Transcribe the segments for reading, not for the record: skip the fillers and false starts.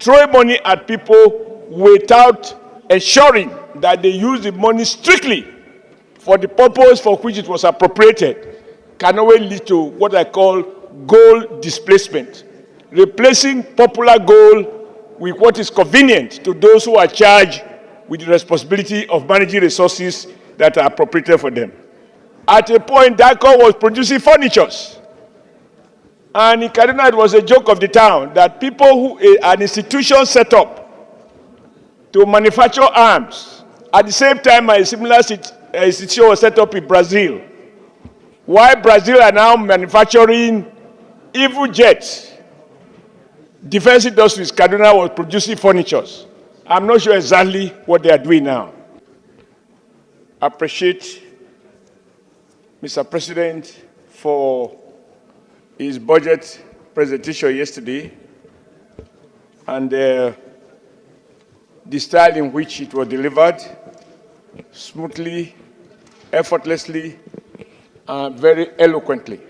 throwing money at people without ensuring that they use the money strictly for the purpose for which it was appropriated can always lead to what I call goal displacement, replacing popular goal with what is convenient to those who are charged with the responsibility of managing resources that are appropriated for them. At a point, DACO was producing furnitures. And in Kaduna, it was a joke of the town that people who, an institution set up to manufacture arms, at the same time, a similar institution was set up in Brazil. Why Brazil are now manufacturing evil jets, defense industries, Kaduna was producing furnitures. I'm not sure exactly what they are doing now. I appreciate Mr. President for his budget presentation yesterday and the style in which it was delivered, smoothly, effortlessly, and very eloquently,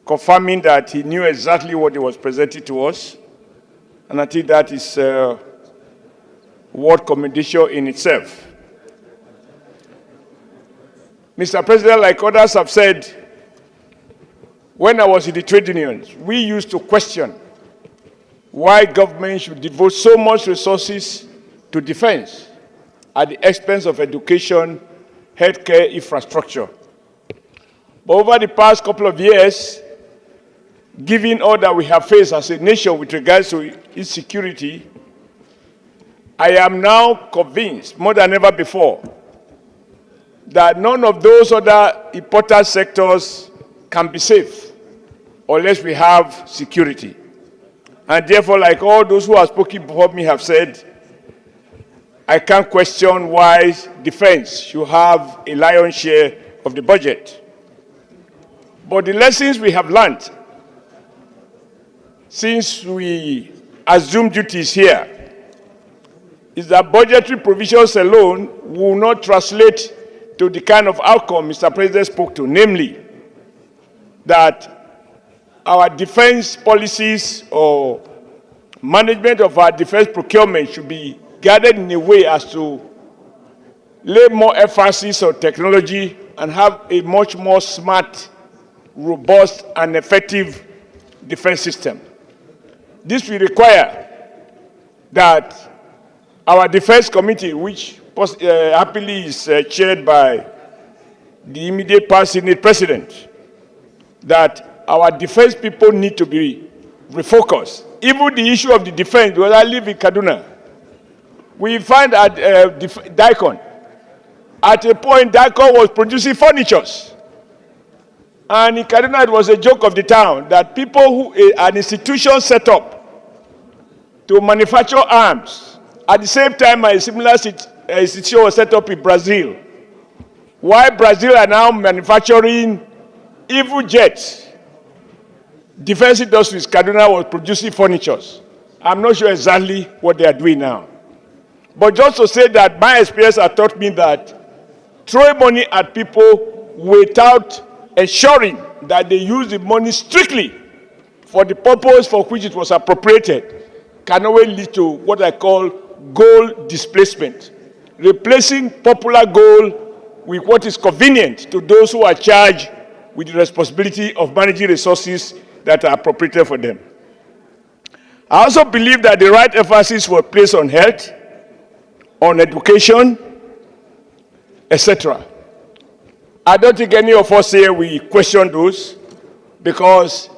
confirming that he knew exactly what he was presenting to us. And I think that is worth commendation in itself. Mr. President, like others have said, when I was in the trade unions, we used to question why government should devote so much resources to defense at the expense of education, healthcare, infrastructure. But over the past couple of years, given all that we have faced as a nation with regards to insecurity, I am now convinced, more than ever before, that none of those other important sectors can be safe unless we have security. And therefore, like all those who have spoken before me have said, I can't question why defense should have a lion's share of the budget. But the lessons we have learned since we assumed duties here is that budgetary provisions alone will not translate to the kind of outcome Mr. President spoke to, namely that our defense policies or management of our defense procurement should be guided in a way as to lay more emphasis on technology and have a much more smart, robust, and effective defense system. This will require that our defense committee, which happily is chaired by the immediate past Senate President, that our defense people need to be refocused. Even the issue of the defense, because I live in Kaduna, we find at DICON, at a point, DICON was producing furnitures. And in Kaduna, it was a joke of the town that people who, an institution set up to manufacture arms, at the same time, a similar institution was set up in Brazil. Why Brazil are now manufacturing evil jets, defense industries, Kaduna was producing furnitures. I'm not sure exactly what they are doing now. But just to say that my experience has taught me that throwing money at people without ensuring that they use the money strictly for the purpose for which it was appropriated can always lead to what I call goal displacement, replacing popular goal with what is convenient to those who are charged with the responsibility of managing resources that are appropriated for them. I also believe that the right emphasis was placed on health, on education, etc. I don't think any of us here will question those, because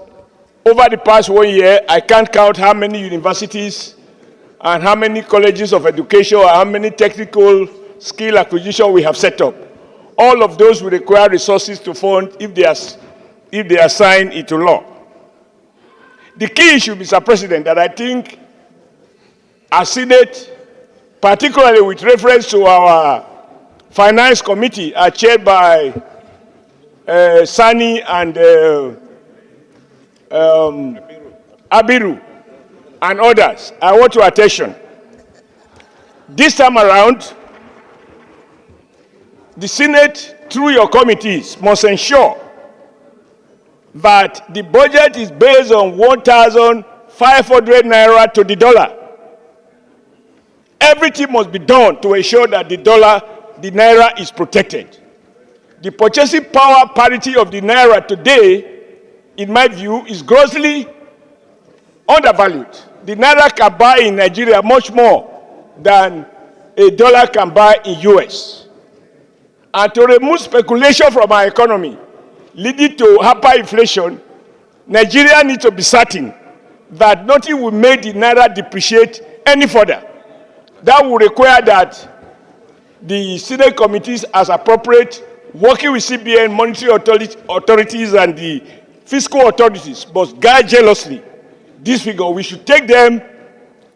over the past 1 year, I can't count how many universities and how many colleges of education or how many technical skill acquisition we have set up. All of those will require resources to fund if they are signed into law. The key issue, Mr. President, that I think our Senate, particularly with reference to our Finance Committee, are chaired by Sani and Abiru and others, I want your attention. This time around, the Senate, through your committees, must ensure that the budget is based on 500 naira to the dollar. Everything must be done to ensure that the naira is protected. The purchasing power parity of the naira today, in my view, is grossly undervalued. The naira can buy in Nigeria much more than a dollar can buy in US. And to remove speculation from our economy, leading to hyperinflation, Nigeria needs to be certain that nothing will make the naira depreciate any further. That will require that the Senate committees, as appropriate, working with CBN, monetary authorities, and the fiscal authorities, must guide jealously this figure. We should take them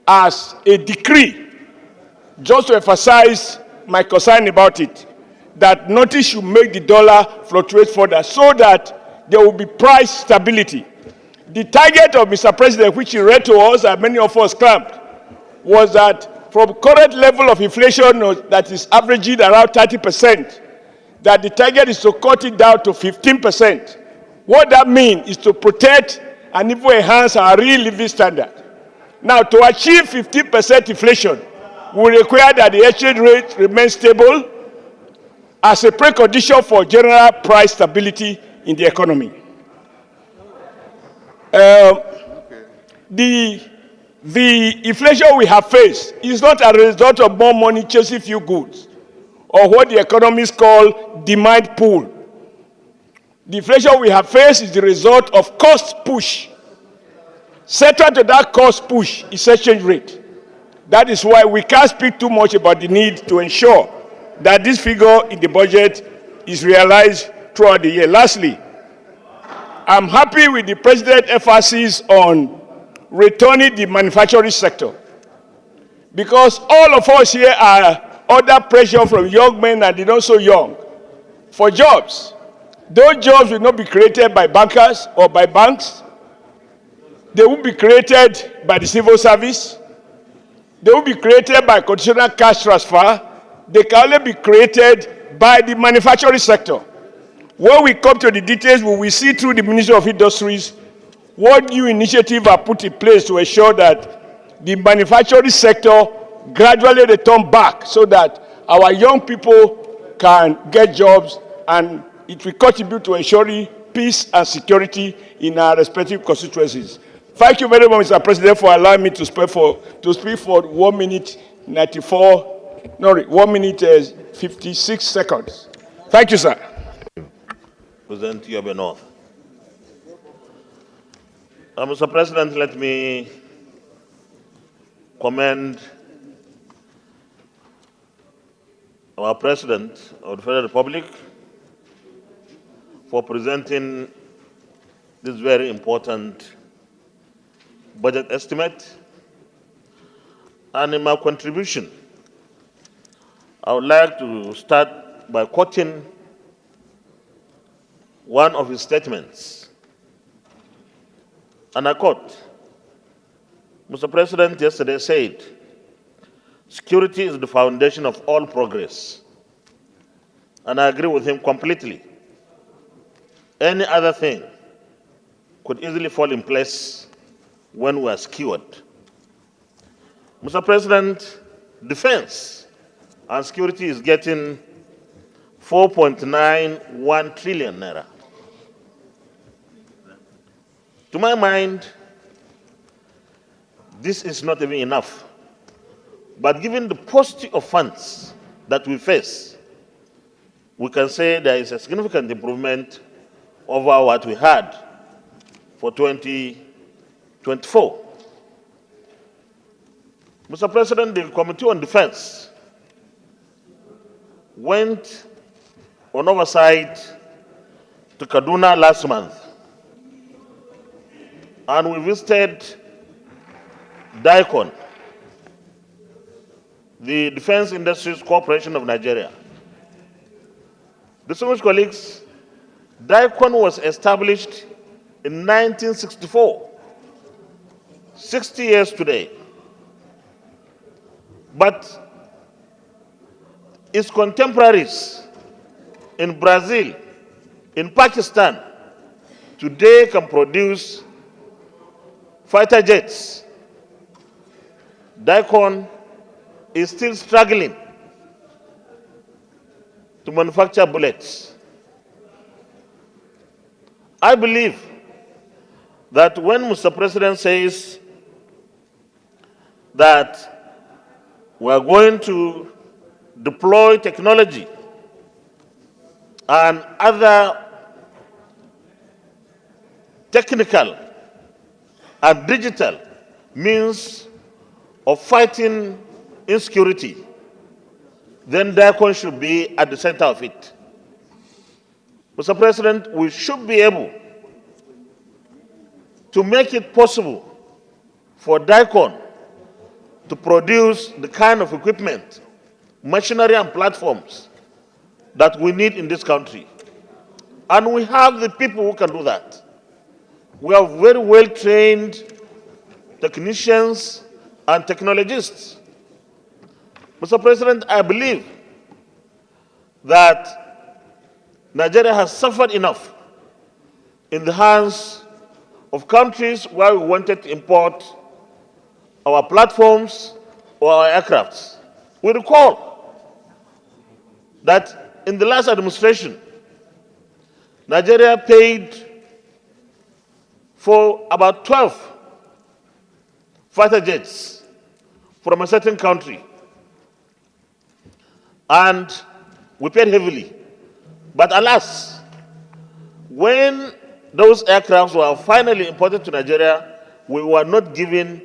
as a decree, just to emphasize my concern about it, that nothing should make the dollar fluctuate further, so that there will be price stability. The target of Mr. President, which he read to us and many of us clamped, was that from current level of inflation that is averaging around 30%, that the target is to cut it down to 15%. What that means is to protect and even enhance our real living standard. Now, to achieve 15% inflation will require that the exchange rate remains stable as a precondition for general price stability in the economy. The inflation we have faced is not a result of more money chasing few goods, or what the economists call demand pull. The inflation we have faced is the result of cost push. Central to that cost push is exchange rate. That is why we can't speak too much about the need to ensure that this figure in the budget is realized throughout the year. Lastly, I'm happy with the President's emphasis on returning the manufacturing sector, because all of us here are under pressure from young men and the not so young for jobs. Those jobs will not be created by bankers or by banks. They will be created by the civil service. They will be created by conditional cash transfer. They can only be created by the manufacturing sector. When we come to the details, we will see through the Ministry of Industries what new initiatives are put in place to ensure that the manufacturing sector gradually return back, so that our young people can get jobs, and it will contribute to ensuring peace and security in our respective constituencies. Thank you very much, Mr. President, for allowing me to speak for 1 minute 56 seconds. Thank you, sir. President Yobe North. Mr. President, let me commend our President of the Federal Republic for presenting this very important budget estimate. And in my contribution, I would like to start by quoting one of his statements. And I quote, Mr. President yesterday said, "Security is the foundation of all progress." And I agree with him completely. Any other thing could easily fall in place when we are secured. Mr. President, defense and security is getting 4.91 trillion naira. To my mind, this is not even enough. But given the paucity of funds that we face, we can say there is a significant improvement over what we had for 2024. Mr. President, the Committee on Defense went on oversight to Kaduna last month, and we visited DICON, the Defense Industries Corporation of Nigeria. Distinguished colleagues, DICON was established in 1964, 60 years today. But its contemporaries in Brazil, in Pakistan, today can produce fighter jets. Daikon is still struggling to manufacture bullets. I believe that when Mr. President says that we are going to deploy technology and other technical and digital means of fighting insecurity, then Daikon should be at the center of it. Mr. President, we should be able to make it possible for Daikon to produce the kind of equipment, machinery and platforms that we need in this country. And we have the people who can do that. We have very well-trained technicians and technologists. Mr. President, I believe that Nigeria has suffered enough in the hands of countries where we wanted to import our platforms or our aircrafts. We recall that in the last administration, Nigeria paid for about 12 fighter jets from a certain country. And we paid heavily. But alas, when those aircrafts were finally imported to Nigeria, we were not given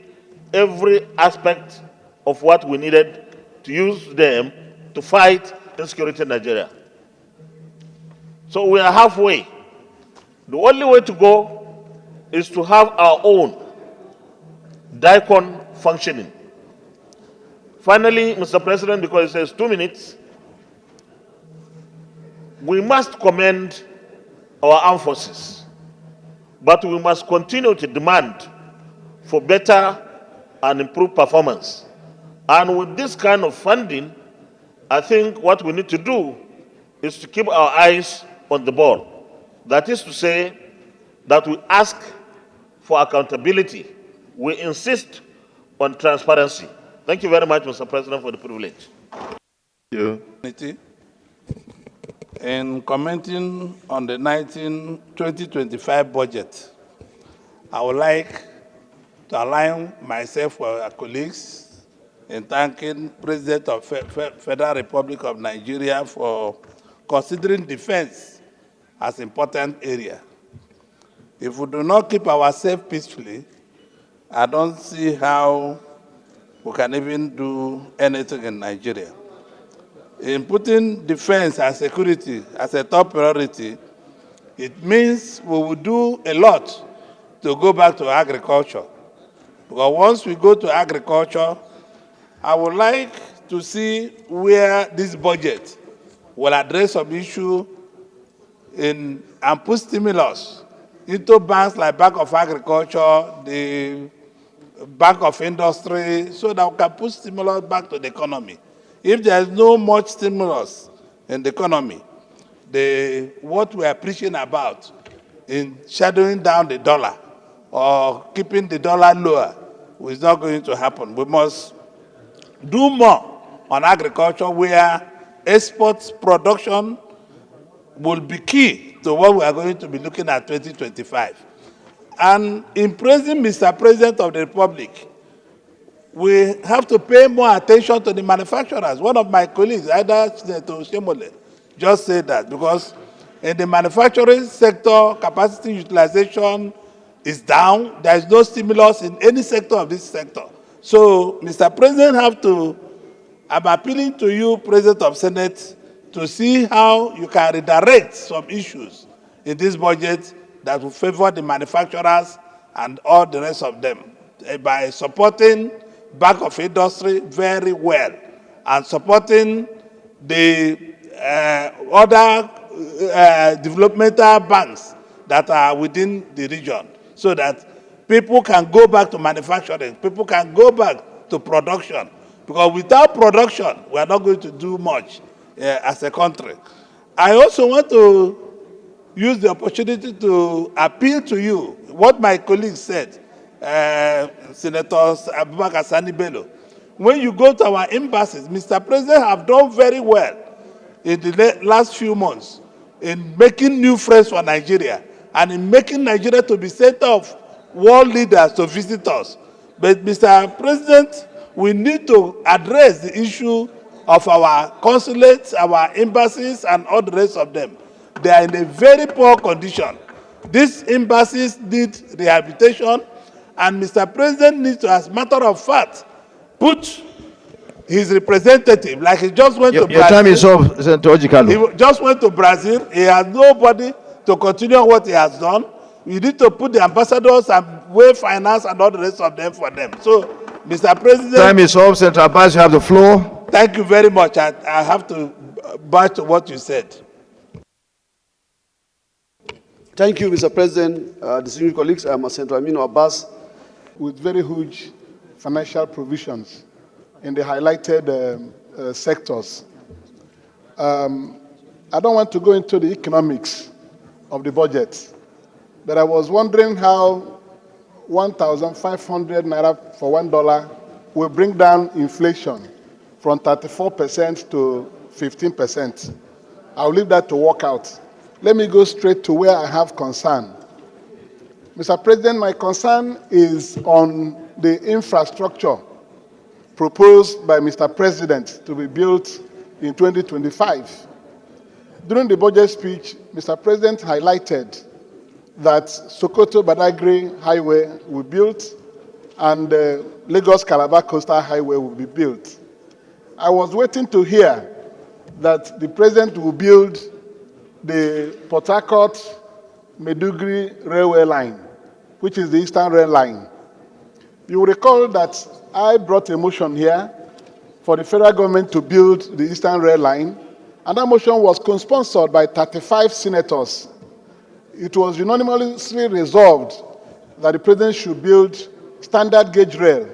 every aspect of what we needed to use them to fight insecurity in Nigeria. So we are halfway. The only way to go is to have our own Daikon functioning. Finally, Mr. President, because it says 2 minutes, we must commend our armed forces, but we must continue to demand for better and improved performance. And with this kind of funding, I think what we need to do is to keep our eyes on the ball. That is to say that we ask for accountability. We insist on transparency. Thank you very much, Mr. President, for the privilege. Thank you. In commenting on the 2025 budget, I would like to align myself with our colleagues in thanking President of Federal Republic of Nigeria for considering defense as an important area. If we do not keep ourselves peacefully, I don't see how we can even do anything in Nigeria. In putting defense and security as a top priority, it means we will do a lot to go back to agriculture. Because once we go to agriculture, I would like to see where this budget will address some issue and put stimulus into banks like Bank of Agriculture, the Bank of Industry, so that we can put stimulus back to the economy. If there's no much stimulus in the economy, what we are preaching about in shadowing down the dollar or keeping the dollar lower is not going to happen. We must do more on agriculture where exports production will be key to what we are going to be looking at 2025. And in praising Mr. President of the Republic, we have to pay more attention to the manufacturers. One of my colleagues, either Senator Oshiomole, just said that because in the manufacturing sector, capacity utilization is down. There is no stimulus in any sector of this sector. So, Mr. President, I'm appealing to you, President of Senate, to see how you can redirect some issues in this budget that will favor the manufacturers and all the rest of them by supporting Bank of Industry very well and supporting the other developmental banks that are within the region so that people can go back to manufacturing, people can go back to production. Because without production, we are not going to do much as a country. I also want to use the opportunity to appeal to you, what my colleague said, Senators Abubakar Sani Bello. When you go to our embassies, Mr. President have done very well in the last few months in making new friends for Nigeria and in making Nigeria to be center of world leaders to visit us. But Mr. President, we need to address the issue of our consulates, our embassies, and all the rest of them. They are in a very poor condition. These embassies need rehabilitation, and Mr. President needs to, as a matter of fact, put his representative, like he just went to Brazil. Your time is up, Senator Ojikalu. He just went to Brazil. He has nobody to continue what he has done. We need to put the ambassadors and way finance and all the rest of them for them. So, Mr. President. Time is up, Senator Abbas, you have the floor. Thank you very much. I have to back to what you said. Thank you, Mr. President. Distinguished colleagues, I am Senator Aminu Abbas with very huge financial provisions in the highlighted sectors. I don't want to go into the economics of the budget, but I was wondering how 1,500 naira for $1 will bring down inflation from 34% to 15%. I'll leave that to work out. Let me go straight to where I have concern. Mr. President, my concern is on the infrastructure proposed by Mr. President to be built in 2025. During the budget speech, Mr. President highlighted that Sokoto-Badagry Highway will be built and the Lagos-Calabar Coastal Highway will be built. I was waiting to hear that the President will build the Port Harcourt-Maiduguri railway line, which is the Eastern Rail Line. You will recall that I brought a motion here for the federal government to build the Eastern Rail Line, and that motion was co-sponsored by 35 senators. It was unanimously resolved that the President should build standard gauge rail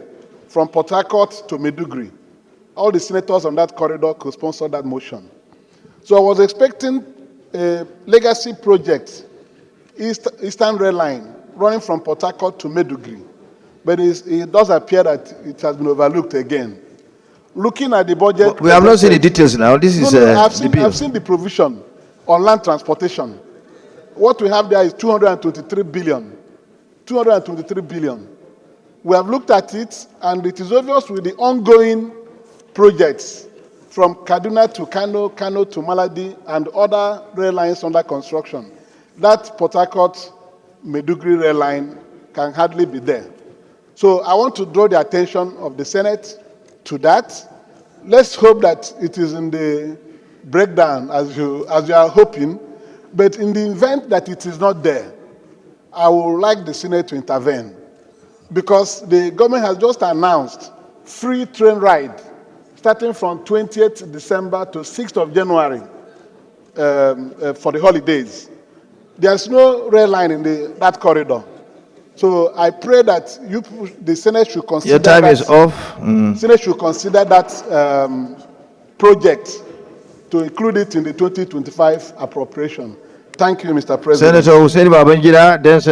from Port Harcourt to Maiduguri. All the senators on that corridor co-sponsored that motion. So I was expecting a legacy project, Eastern Rail Line, running from Port Harcourt to Maiduguri. But it does appear that it has been overlooked again. Looking at the budget... We have not seen the details now. This is I've seen the provision on land transportation. What we have there is 223 billion. 223 billion. We have looked at it, and it is obvious with the ongoing projects from Kaduna to Kano, Kano to Maladi, and other rail lines under construction. That Port Harcourt-Maiduguri rail line can hardly be there. So I want to draw the attention of the Senate to that. Let's hope that it is in the breakdown as you are hoping, but in the event that it is not there, I would like the Senate to intervene, because the government has just announced free train ride starting from 20th December to 6th of January for the holidays. There's no rail line in that corridor. So I pray that the Senate should consider. Your time is off. Senate should consider that project to include it in the 2025 appropriation. Thank you, Mr. President. Senator Hussein Babangida, then Senator